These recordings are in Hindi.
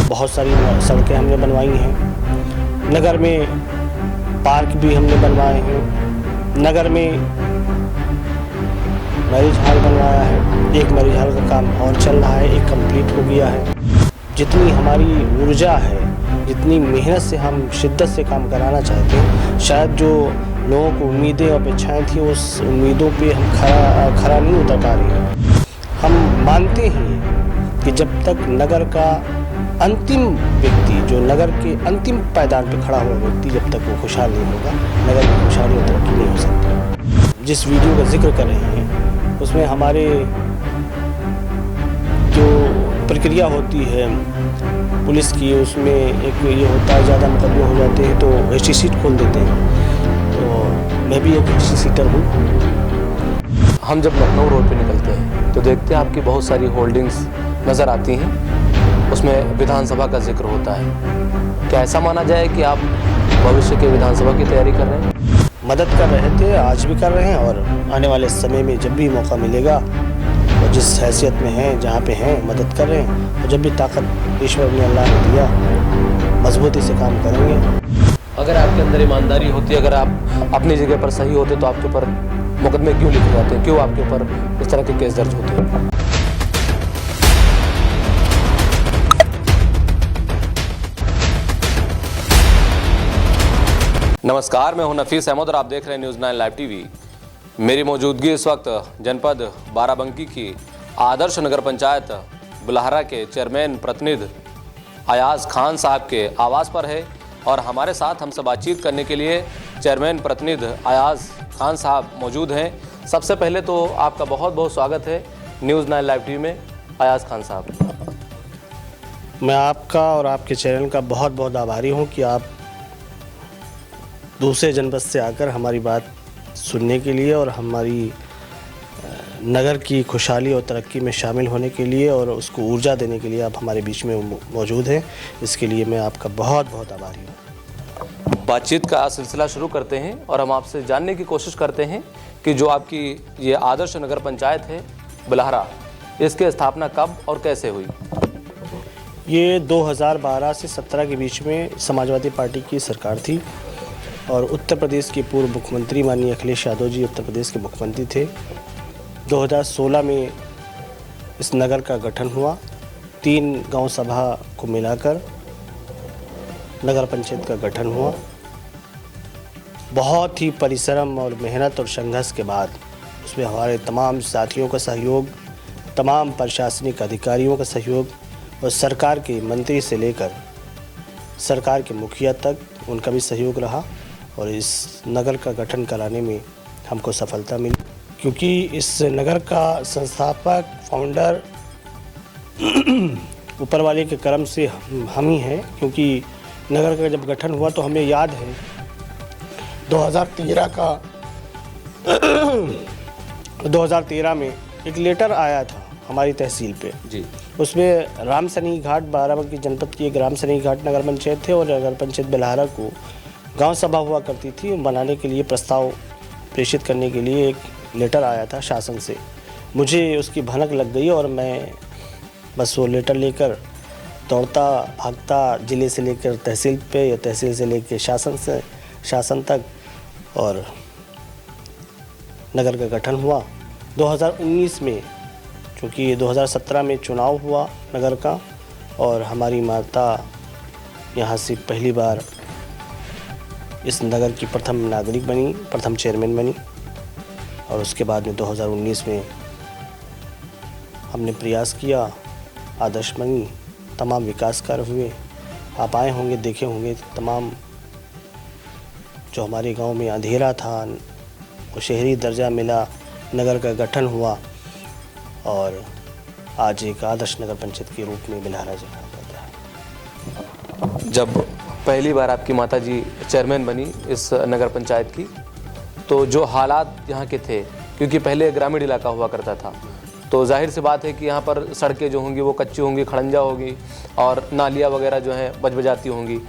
बहुत सारी सड़कें हमने बनवाई हैं। नगर में पार्क भी हमने बनवाए हैं। नगर में मैरिज हॉल बनवाया है। एक मैरिज हॉल का काम और चल रहा है, एक कंप्लीट हो गया है। जितनी हमारी ऊर्जा है, जितनी मेहनत से हम शिद्दत से काम कराना चाहते हैं, शायद जो लोगों को उम्मीदें और अपेक्षाएँ थी उस उम्मीदों पे हम खरा नहीं उतर पा रहे हैं। हम मानते हैं कि जब तक नगर का अंतिम व्यक्ति, जो नगर के अंतिम पायदान पर खड़ा हुआ व्यक्ति, जब तक वो खुशहाल नहीं होगा, नगर की खुशहाली और तरक्की नहीं हो सकती। जिस वीडियो का जिक्र कर रहे हैं उसमें हमारे जो प्रक्रिया होती है पुलिस की, उसमें एक ये होता है ज़्यादा मुकदमे हो जाते हैं तो हिस्ट्री शीट खोल देते हैं। तो मैं भी एक हिस्ट्री शीटर हूँ। हम जब लखनऊ रोड पे निकलते हैं तो देखते हैं आपकी बहुत सारी होल्डिंग्स नज़र आती हैं, उसमें विधानसभा का जिक्र होता है। क्या ऐसा माना जाए कि आप भविष्य के विधानसभा की तैयारी कर रहे हैं? मदद कर रहे थे, आज भी कर रहे हैं और आने वाले समय में जब भी मौका मिलेगा और जिस हैसियत में हैं, जहाँ पे हैं, मदद कर रहे हैं। और जब भी ताकत ईश्वर ने, अल्लाह ने दिया, मजबूती से काम करेंगे। अगर आपके अंदर ईमानदारी होती, अगर आप अपनी जगह पर सही होते तो आपके ऊपर मुकदमे क्यों लिखे जाते हैं? क्यों आपके ऊपर इस तरह के केस दर्ज होते हैं? नमस्कार, मैं हूं नफीस अहमद और आप देख रहे हैं न्यूज़ 9 लाइव टीवी। मेरी मौजूदगी इस वक्त जनपद बाराबंकी की आदर्श नगर पंचायत बुल्हारा के चेयरमैन प्रतिनिधि अयाज खान साहब के आवास पर है और हमारे साथ हमसे बातचीत करने के लिए चेयरमैन प्रतिनिधि अयाज खान साहब मौजूद हैं। सबसे पहले तो आपका बहुत बहुत स्वागत है न्यूज़ 9 लाइव टीवी में। अयाज खान साहब, मैं आपका और आपके चैनल का बहुत बहुत आभारी हूँ कि आप दूसरे जनपद से आकर हमारी बात सुनने के लिए और हमारी नगर की खुशहाली और तरक्की में शामिल होने के लिए और उसको ऊर्जा देने के लिए आप हमारे बीच में मौजूद हैं। इसके लिए मैं आपका बहुत बहुत आभारी हूँ। बातचीत का सिलसिला शुरू करते हैं और हम आपसे जानने की कोशिश करते हैं कि जो आपकी ये आदर्श नगर पंचायत है बुल्हारा, इसकी स्थापना कब और कैसे हुई? ये 2012 से 17 के बीच में समाजवादी पार्टी की सरकार थी और उत्तर प्रदेश के पूर्व मुख्यमंत्री माननीय अखिलेश यादव जी उत्तर प्रदेश के मुख्यमंत्री थे। 2016 में इस नगर का गठन हुआ। 3 गांव सभा को मिलाकर नगर पंचायत का गठन हुआ। बहुत ही परिश्रम और मेहनत और संघर्ष के बाद उसमें हमारे तमाम साथियों का सहयोग, तमाम प्रशासनिक अधिकारियों का सहयोग और सरकार के मंत्री से लेकर सरकार के मुखिया तक उनका भी सहयोग रहा और इस नगर का गठन कराने में हमको सफलता मिली। क्योंकि इस नगर का संस्थापक, फाउंडर ऊपर वाले के कर्म से हम ही हैं। क्योंकि नगर का जब गठन हुआ तो हमें याद है 2013 में एक लेटर आया था हमारी तहसील पे जी। उसमें रामसनी घाट, बाराबंकी जनपद की एक रामसनी घाट नगर पंचायत थे और नगर पंचायत बुल्हारा को गांव सभा हुआ करती थी, बनाने के लिए प्रस्ताव प्रेषित करने के लिए एक लेटर आया था शासन से। मुझे उसकी भनक लग गई और मैं बस वो लेटर लेकर दौड़ता भागता ज़िले से लेकर तहसील पे या तहसील से लेकर शासन तक और नगर का गठन हुआ। 2019 में, क्योंकि 2017 में चुनाव हुआ नगर का और हमारी माता यहाँ से पहली बार इस नगर की प्रथम नागरिक बनी, प्रथम चेयरमैन बनी और उसके बाद में 2019 में हमने प्रयास किया, आदर्श बनी, तमाम विकास कार्य हुए। आप आए होंगे, देखे होंगे तमाम जो हमारे गांव में अंधेरा था वो शहरी दर्जा मिला, नगर का गठन हुआ और आज एक आदर्श नगर पंचायत के रूप में बुल्हारा जाना जाता है। जब पहली बार आपकी माताजी चेयरमैन बनी इस नगर पंचायत की, तो जो हालात यहाँ के थे, क्योंकि पहले ग्रामीण इलाका हुआ करता था, तो जाहिर सी बात है कि यहाँ पर सड़कें जो होंगी वो कच्ची होंगी, खड़ंजा होगी और नालियाँ वगैरह जो हैं बजबजाती होंगी।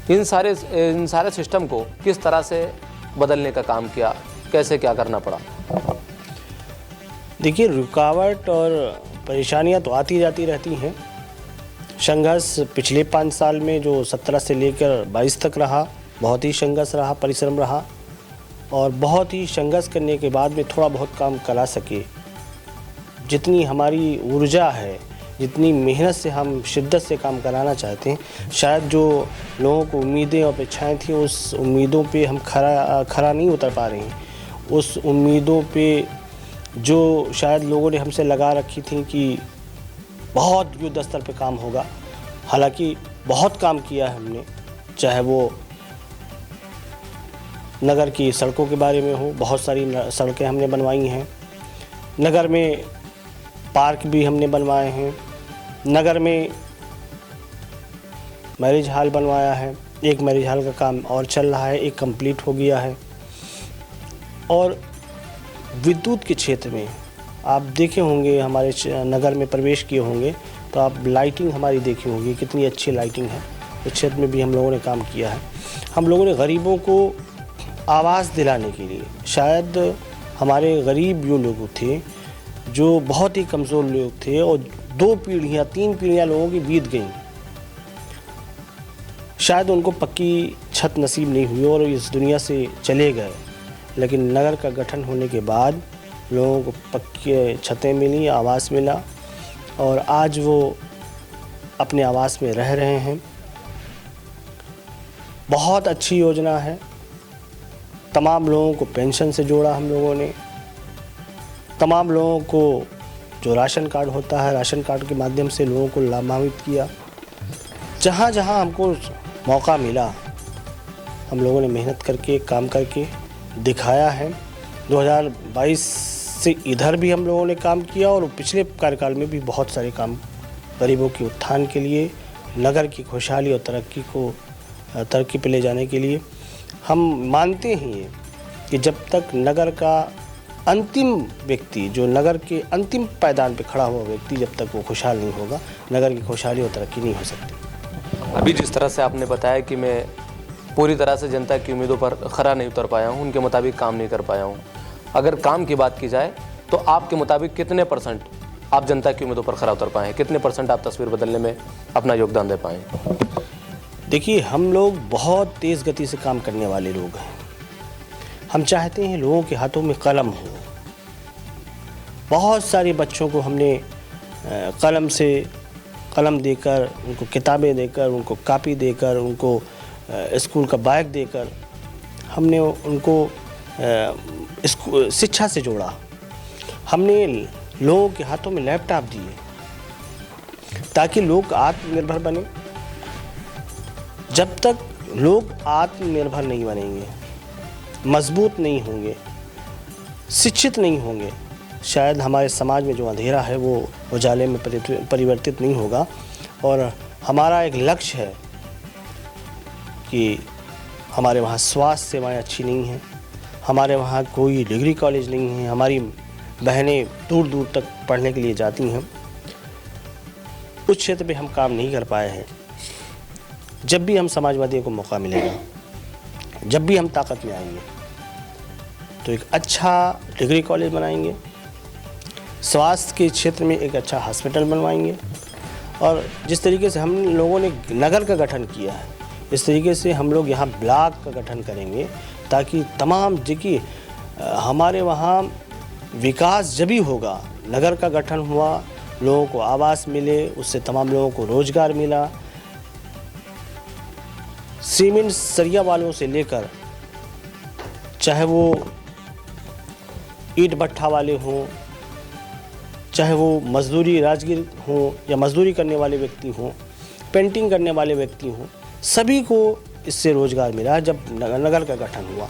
इन सारे सिस्टम को किस तरह से बदलने का काम किया, कैसे क्या करना पड़ा? देखिए, रुकावट और परेशानियाँ तो आती जाती रहती हैं, संघर्ष पिछले 5 साल में जो 17 से लेकर 22 तक रहा, बहुत ही संघर्ष रहा, परिश्रम रहा और बहुत ही संघर्ष करने के बाद में थोड़ा बहुत काम करा सके। जितनी हमारी ऊर्जा है, जितनी मेहनत से हम शिद्दत से काम कराना चाहते हैं, शायद जो लोगों को उम्मीदें और अपेक्षाएँ थी उस उम्मीदों पे हम खरा नहीं उतर पा रहे हैं। उस उम्मीदों पे जो शायद लोगों ने हमसे लगा रखी थी कि बहुत युद्ध स्तर पे काम होगा, हालांकि बहुत काम किया है हमने, चाहे वो नगर की सड़कों के बारे में हो, बहुत सारी सड़कें हमने बनवाई हैं, नगर में पार्क भी हमने बनवाए हैं, नगर में मैरिज हॉल बनवाया है, एक मैरिज हॉल का काम और चल रहा है, एक कंप्लीट हो गया है। और विद्युत के क्षेत्र में आप देखे होंगे, हमारे नगर में प्रवेश किए होंगे तो आप लाइटिंग हमारी देखी होगी, कितनी अच्छी लाइटिंग है। इस क्षेत्र में भी हम लोगों ने काम किया है। हम लोगों ने गरीबों को आवाज़ दिलाने के लिए, शायद हमारे गरीब जो लोग थे, जो बहुत ही कमज़ोर लोग थे और 2 पीढ़ियाँ 3 पीढ़ियाँ लोगों की बीत गईं, शायद उनको पक्की छत नसीब नहीं हुई और इस दुनिया से चले गए, लेकिन नगर का गठन होने के बाद लोगों को पक्की छतें मिली, आवास मिला और आज वो अपने आवास में रह रहे हैं। बहुत अच्छी योजना है। तमाम लोगों को पेंशन से जोड़ा हम लोगों ने, तमाम लोगों को जो राशन कार्ड होता है, राशन कार्ड के माध्यम से लोगों को लाभान्वित किया। जहाँ जहाँ हमको मौका मिला हम लोगों ने मेहनत करके, काम करके दिखाया है। 2022 से इधर भी हम लोगों ने काम किया और पिछले कार्यकाल में भी बहुत सारे काम गरीबों के उत्थान के लिए, नगर की खुशहाली और तरक्की पे ले जाने के लिए। हम मानते हैं कि जब तक नगर का अंतिम व्यक्ति, जो नगर के अंतिम पायदान पे खड़ा हुआ व्यक्ति, जब तक वो खुशहाल नहीं होगा, नगर की खुशहाली और तरक्की नहीं हो सकती। अभी जिस तरह से आपने बताया कि मैं पूरी तरह से जनता की उम्मीदों पर खरा नहीं उतर पाया हूँ, उनके मुताबिक काम नहीं कर पाया हूँ, अगर काम की बात की जाए तो आपके मुताबिक कितने % आप जनता की उम्मीदों पर खरा उतर पाए हैं, कितने % आप तस्वीर बदलने में अपना योगदान दे पाएँ? देखिए, हम लोग बहुत तेज़ गति से काम करने वाले लोग हैं। हम चाहते हैं लोगों के हाथों में कलम हो। बहुत सारे बच्चों को हमने कलम देकर, उनको किताबें देकर, उनको कापी देकर, उनको स्कूल का बैग देकर हमने उनको शिक्षा से जोड़ा। हमने लोगों के हाथों में लैपटॉप दिए ताकि लोग आत्मनिर्भर बने। जब तक लोग आत्मनिर्भर नहीं बनेंगे, मजबूत नहीं होंगे, शिक्षित नहीं होंगे, शायद हमारे समाज में जो अंधेरा है वो उजाले में परिवर्तित नहीं होगा। और हमारा एक लक्ष्य है कि हमारे वहाँ स्वास्थ्य सेवाएं अच्छी नहीं हैं, हमारे वहाँ कोई डिग्री कॉलेज नहीं है, हमारी बहनें दूर दूर तक पढ़ने के लिए जाती हैं। उस क्षेत्र पे हम काम नहीं कर पाए हैं। जब भी हम समाजवादियों को मौका मिलेगा, जब भी हम ताकत में आएंगे, तो एक अच्छा डिग्री कॉलेज बनाएंगे, स्वास्थ्य के क्षेत्र में एक अच्छा हॉस्पिटल बनवाएंगे। और जिस तरीके से हम लोगों ने नगर का गठन किया है, इस तरीके से हम लोग यहाँ ब्लॉक का गठन करेंगे, ताकि तमाम जगह हमारे वहाँ विकास जब भी होगा, नगर का गठन हुआ, लोगों को आवास मिले, उससे तमाम लोगों को रोजगार मिला। सीमेंट सरिया वालों से लेकर, चाहे वो ईंट भट्ठा वाले हों, चाहे वो मजदूरी राजगीर हों या मजदूरी करने वाले व्यक्ति हों, पेंटिंग करने वाले व्यक्ति हों, सभी को इससे रोज़गार मिला जब नगर का गठन हुआ।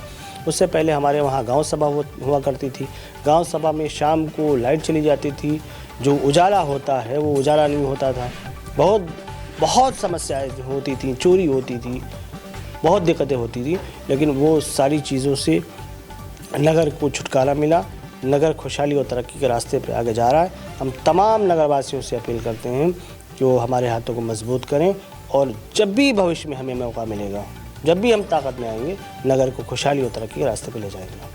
उससे पहले हमारे वहाँ गांव सभा हुआ करती थी। गांव सभा में शाम को लाइट चली जाती थी, जो उजाला होता है वो उजाला नहीं होता था। बहुत समस्याएं होती थी, चोरी होती थी, बहुत दिक्कतें होती थी, लेकिन वो सारी चीज़ों से नगर को छुटकारा मिला। नगर खुशहाली और तरक्की के रास्ते पे आगे जा रहा है। हम तमाम नगरवासियों से अपील करते हैं कि वो हमारे हाथों को मजबूत करें, और जब भी भविष्य में हमें मौका मिलेगा, जब भी हम ताकत में आएंगे, नगर को खुशहाली और तरक्की के रास्ते पे ले जाएंगे।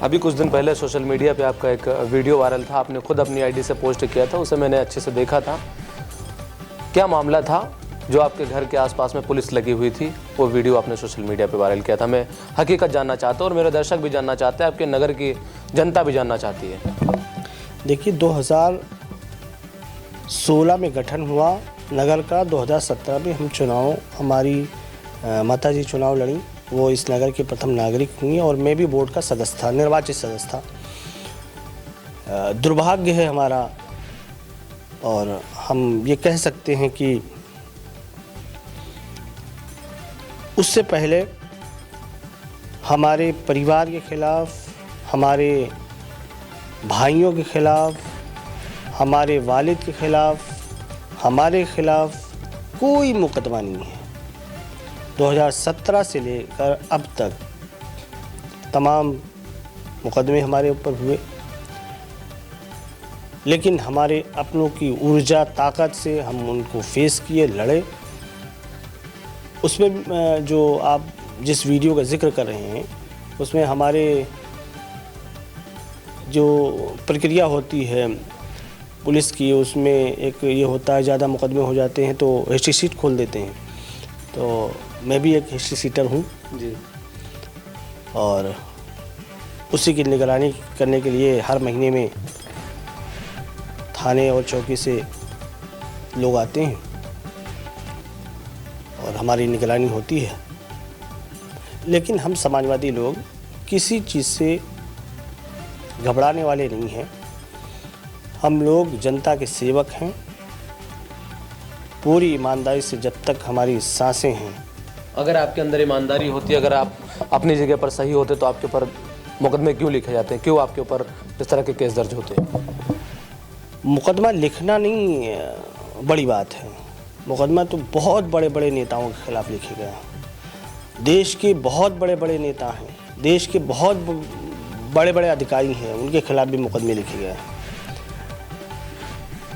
अभी कुछ दिन पहले सोशल मीडिया पे आपका एक वीडियो वायरल था, आपने खुद अपनी आईडी से पोस्ट किया था, उसे मैंने अच्छे से देखा था। क्या मामला था जो आपके घर के आसपास में पुलिस लगी हुई थी? वो वीडियो आपने सोशल मीडिया पे वायरल किया था। मैं हकीकत जानना चाहता हूँ और मेरे दर्शक भी जानना चाहते हैं, आपके नगर की जनता भी जानना चाहती है। देखिए, 2016 में गठन हुआ नगर का। 2017 में हम चुनाव, हमारी माताजी चुनाव लड़ी, वो इस नगर की प्रथम नागरिक हुई और मैं भी बोर्ड का सदस्य था, निर्वाचित सदस्य था। दुर्भाग्य है हमारा, और हम ये कह सकते हैं कि उससे पहले हमारे परिवार के खिलाफ, हमारे भाइयों के खिलाफ, हमारे वालिद के खिलाफ, हमारे खिलाफ कोई मुकदमा नहीं है। 2017 से लेकर अब तक तमाम मुकदमे हमारे ऊपर हुए, लेकिन हमारे अपनों की ऊर्जा, ताकत से हम उनको फेस किए, लड़े। उसमें जो आप जिस वीडियो का जिक्र कर रहे हैं, उसमें हमारे जो प्रक्रिया होती है पुलिस की, उसमें एक ये होता है, ज़्यादा मुकदमे हो जाते हैं तो हिस्ट्री शीट खोल देते हैं। तो मैं भी एक हिस्ट्री शीटर हूँ जी, और उसी की निगरानी करने के लिए हर महीने में थाने और चौकी से लोग आते हैं और हमारी निगरानी होती है। लेकिन हम समाजवादी लोग किसी चीज़ से घबराने वाले नहीं हैं। हम लोग जनता के सेवक हैं। पूरी ईमानदारी से जब तक हमारी सांसें हैं। अगर आपके अंदर ईमानदारी होती, अगर आप अपनी जगह पर सही होते, तो आपके ऊपर मुकदमे क्यों लिखे जाते हैं? क्यों आपके ऊपर इस तरह के केस दर्ज होते हैं? मुकदमा लिखना नहीं बड़ी बात है। मुकदमा तो बहुत बड़े बड़े नेताओं के खिलाफ लिखे गए हैं। देश के बहुत बड़े बड़े नेता हैं, देश के बहुत बड़े बड़े अधिकारी हैं, उनके खिलाफ भी मुकदमे लिखे गए हैं।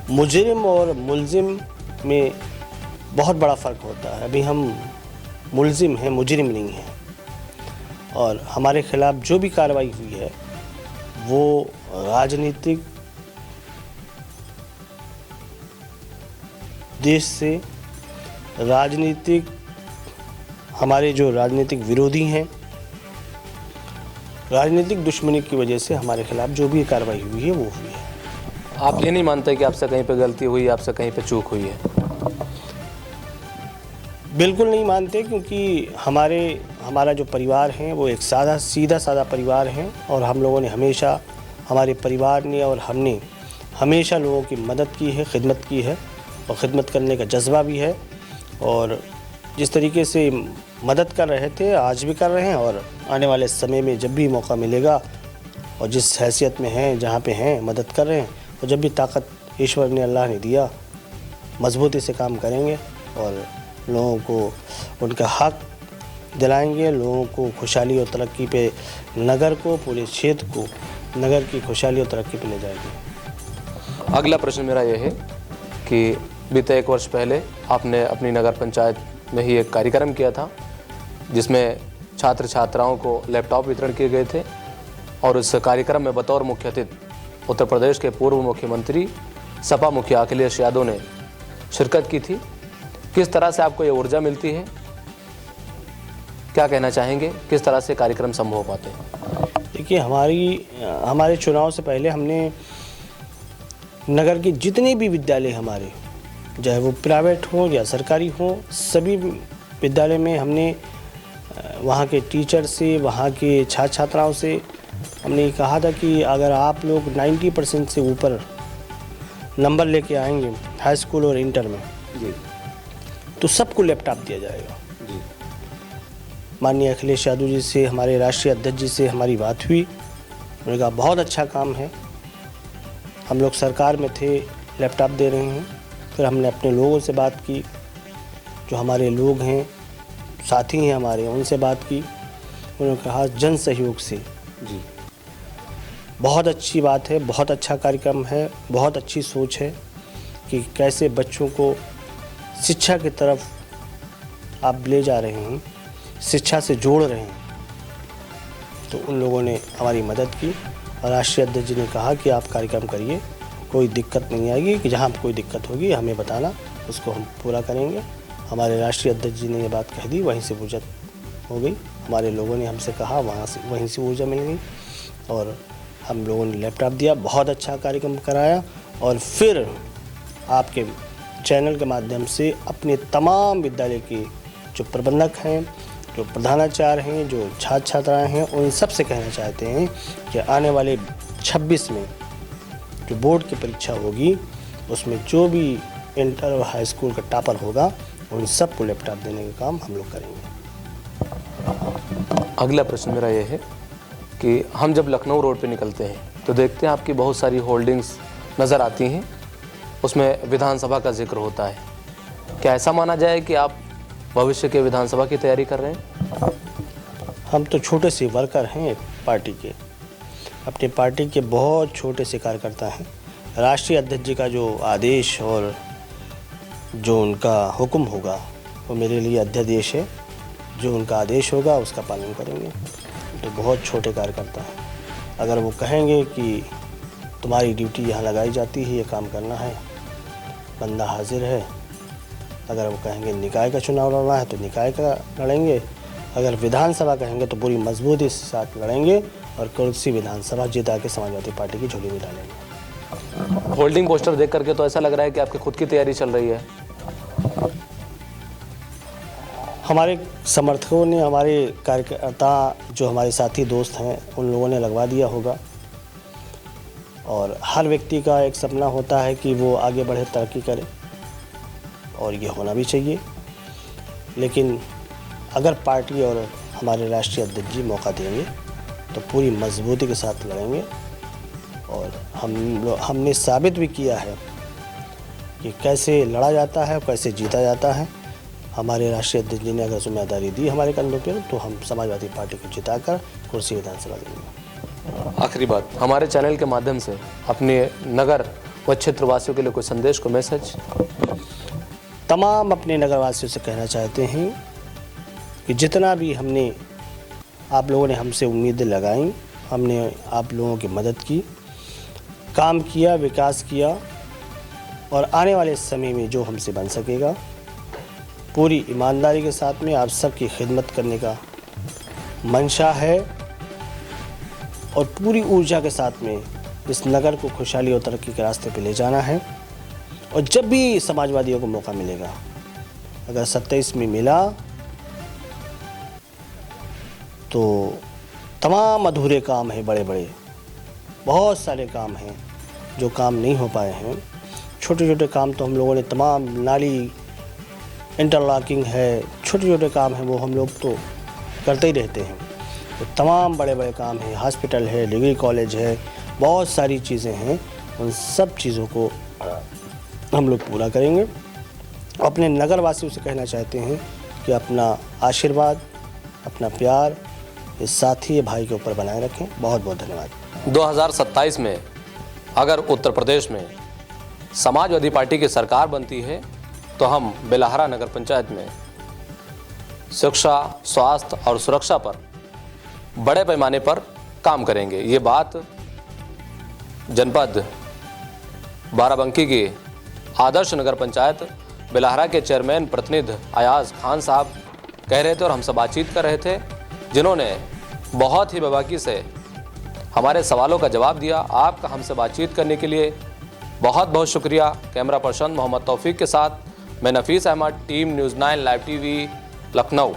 मुजरिम और मुलजिम में बहुत बड़ा फ़र्क होता है। अभी हम मुलजिम हैं, मुजरिम नहीं हैं। और हमारे खिलाफ जो भी कार्रवाई हुई है वो राजनीतिक देश से, राजनीतिक, हमारे जो राजनीतिक विरोधी हैं, राजनीतिक दुश्मनी की वजह से हमारे खिलाफ जो भी कार्रवाई हुई है वो हुई है। आप ये नहीं मानते कि आपसे कहीं पे गलती हुई, आपसे कहीं पे चूक हुई है? बिल्कुल नहीं मानते, क्योंकि हमारा जो परिवार है वो एक सीधा साधा परिवार है, और हम लोगों ने हमेशा, हमारे परिवार ने और हमने हमेशा लोगों की मदद की है, खिदमत की है, और ख़िदमत करने का जज्बा भी है। और जिस तरीके से मदद कर रहे थे, आज भी कर रहे हैं, और आने वाले समय में जब भी मौका मिलेगा और जिस हैसियत में हैं, जहाँ पे हैं, मदद कर रहे हैं। और जब भी ताकत ईश्वर ने, अल्लाह ने दिया, मजबूती से काम करेंगे और लोगों को उनका हक दिलाएंगे, लोगों को खुशहाली और तरक्की पे, नगर को, पूरे क्षेत्र को नगर की खुशहाली और तरक्की पे ले जाएंगे। अगला प्रश्न मेरा यह है कि बीते 1 वर्ष पहले आपने अपनी नगर पंचायत में ही एक कार्यक्रम किया था, जिसमें छात्र छात्राओं को लैपटॉप वितरण किए गए थे, और उस कार्यक्रम में बतौर मुख्य अतिथि उत्तर प्रदेश के पूर्व मुख्यमंत्री, सपा मुखिया अखिलेश यादव ने शिरकत की थी। किस तरह से आपको ये ऊर्जा मिलती है? क्या कहना चाहेंगे? किस तरह से कार्यक्रम संभव हो पाते हैं? देखिए, हमारे चुनाव से पहले हमने नगर के जितने भी विद्यालय हमारे, चाहे वो प्राइवेट हो या सरकारी हो, सभी विद्यालय में हमने वहाँ के टीचर से, वहाँ के छात्र छात्राओं से हमने कहा था कि अगर आप लोग 90% से ऊपर नंबर लेके आएंगे हाई स्कूल और इंटर में जी, तो सबको लैपटॉप दिया जाएगा जी। माननीय अखिलेश यादव जी से, हमारे राष्ट्रीय अध्यक्ष जी से हमारी बात हुई। उन्होंने कहा बहुत अच्छा काम है, हम लोग सरकार में थे, लैपटॉप दे रहे हैं। फिर हमने अपने लोगों से बात की, जो हमारे लोग हैं, साथी हैं हमारे, उनसे बात की। उन्होंने कहा जन सहयोग से जी, बहुत अच्छी बात है, बहुत अच्छा कार्यक्रम है, बहुत अच्छी सोच है कि कैसे बच्चों को शिक्षा की तरफ आप ले जा रहे हैं, शिक्षा से जोड़ रहे हैं। तो उन लोगों ने हमारी मदद की, और राष्ट्रीय अध्यक्ष जी ने कहा कि आप कार्यक्रम करिए, कोई दिक्कत नहीं आएगी, कि जहाँ कोई दिक्कत होगी हमें बताना, उसको हम पूरा करेंगे। हमारे राष्ट्रीय अध्यक्ष जी ने ये बात कह दी, वहीं से ऊर्जा हो गई। हमारे लोगों ने हमसे कहा, वहीं से ऊर्जा मिल गई और हम लोगों ने लैपटॉप दिया, बहुत अच्छा कार्यक्रम कराया। और फिर आपके चैनल के माध्यम से अपने तमाम विद्यालय के जो प्रबंधक हैं, जो प्रधानाचार्य हैं, जो छात्र छात्राएँ हैं, उन सब से कहना चाहते हैं कि आने वाले 26 में जो बोर्ड की परीक्षा होगी उसमें जो भी इंटर और हाई स्कूल का टॉपर होगा उन सबको लैपटॉप देने का काम हम लोग करेंगे। अगला प्रश्न मेरा ये है कि हम जब लखनऊ रोड पे निकलते हैं तो देखते हैं आपकी बहुत सारी होल्डिंग्स नज़र आती हैं, उसमें विधानसभा का जिक्र होता है। क्या ऐसा माना जाए कि आप भविष्य के विधानसभा की तैयारी कर रहे हैं? हम तो छोटे से वर्कर हैं पार्टी के, अपनी पार्टी के बहुत छोटे से कार्यकर्ता हैं। राष्ट्रीय अध्यक्ष जी का जो आदेश और जो उनका हुक्म होगा वो मेरे लिए अध्यादेश है। जो उनका आदेश होगा उसका पालन करेंगे। तो बहुत छोटे कार्यकर्ता हैं। अगर वो कहेंगे कि तुम्हारी ड्यूटी यहाँ लगाई जाती है, ये काम करना है, बंदा हाजिर है। अगर वो कहेंगे निकाय का चुनाव लड़ना है तो निकाय का लड़ेंगे। अगर विधानसभा कहेंगे तो पूरी मजबूती के साथ लड़ेंगे और कुर्सी विधानसभा जिता के समाजवादी पार्टी की झोली में डालेंगे। होल्डिंग पोस्टर देख करके तो ऐसा लग रहा है कि आपकी खुद की तैयारी चल रही है। हमारे समर्थकों ने, हमारे कार्यकर्ता जो हमारे साथी दोस्त हैं, उन लोगों ने लगवा दिया होगा। और हर व्यक्ति का एक सपना होता है कि वो आगे बढ़े, तरक्की करे, और ये होना भी चाहिए। लेकिन अगर पार्टी और हमारे राष्ट्रीय अध्यक्ष जी मौका देंगे तो पूरी मजबूती के साथ लड़ेंगे। और हमने साबित भी किया है कि कैसे लड़ा जाता है, कैसे जीता जाता है। हमारे राष्ट्रीय अध्यक्ष जी ने अगर जिम्मेदारी दी हमारे कंधों पर तो हम समाजवादी पार्टी को जिताकर कुर्सी विधानसभा देंगे। आखिरी बात, हमारे चैनल के माध्यम से अपने नगर व क्षेत्रवासियों के लिए कोई संदेश, को मैसेज? तमाम अपने नगरवासियों से कहना चाहते हैं कि जितना भी आप लोगों ने हमसे उम्मीदें लगाई, हमने आप लोगों की मदद की, काम किया, विकास किया, और आने वाले समय में जो हमसे बन सकेगा पूरी ईमानदारी के साथ में आप सबकी खिदमत करने का मंशा है। और पूरी ऊर्जा के साथ में इस नगर को खुशहाली और तरक्की के रास्ते पे ले जाना है। और जब भी समाजवादियों को मौका मिलेगा, अगर 27 में मिला तो तमाम अधूरे काम हैं, बड़े बड़े बहुत सारे काम हैं जो काम नहीं हो पाए हैं। छोटे छोटे काम तो हम लोगों ने तमाम, नाली इंटरलॉकिंग है, छोटे छोटे काम हैं, वो हम लोग तो करते ही रहते हैं। तो तमाम बड़े बड़े काम हैं, हॉस्पिटल है, डिग्री कॉलेज है, बहुत सारी चीज़ें हैं। उन सब चीज़ों को हम लोग पूरा करेंगे। अपने नगरवासियों से कहना चाहते हैं कि अपना आशीर्वाद, अपना प्यार इस साथी भाई के ऊपर बनाए रखें। बहुत बहुत धन्यवाद। 2027 में अगर उत्तर प्रदेश में समाजवादी पार्टी की सरकार बनती है तो हम बेलहरा नगर पंचायत में शिक्षा, स्वास्थ्य और सुरक्षा पर बड़े पैमाने पर काम करेंगे। ये बात जनपद बाराबंकी की आदर्श नगर पंचायत बेलहरा के चेयरमैन प्रतिनिधि अयाज खान साहब कह रहे थे और हमसे बातचीत कर रहे थे, जिन्होंने बहुत ही बेबाकी से हमारे सवालों का जवाब दिया। आपका हमसे बातचीत करने के लिए बहुत बहुत शुक्रिया। कैमरा पर्सन मोहम्मद तौफीक के साथ मैं Nafees Ahmad, team news 9 live TV, Lucknow.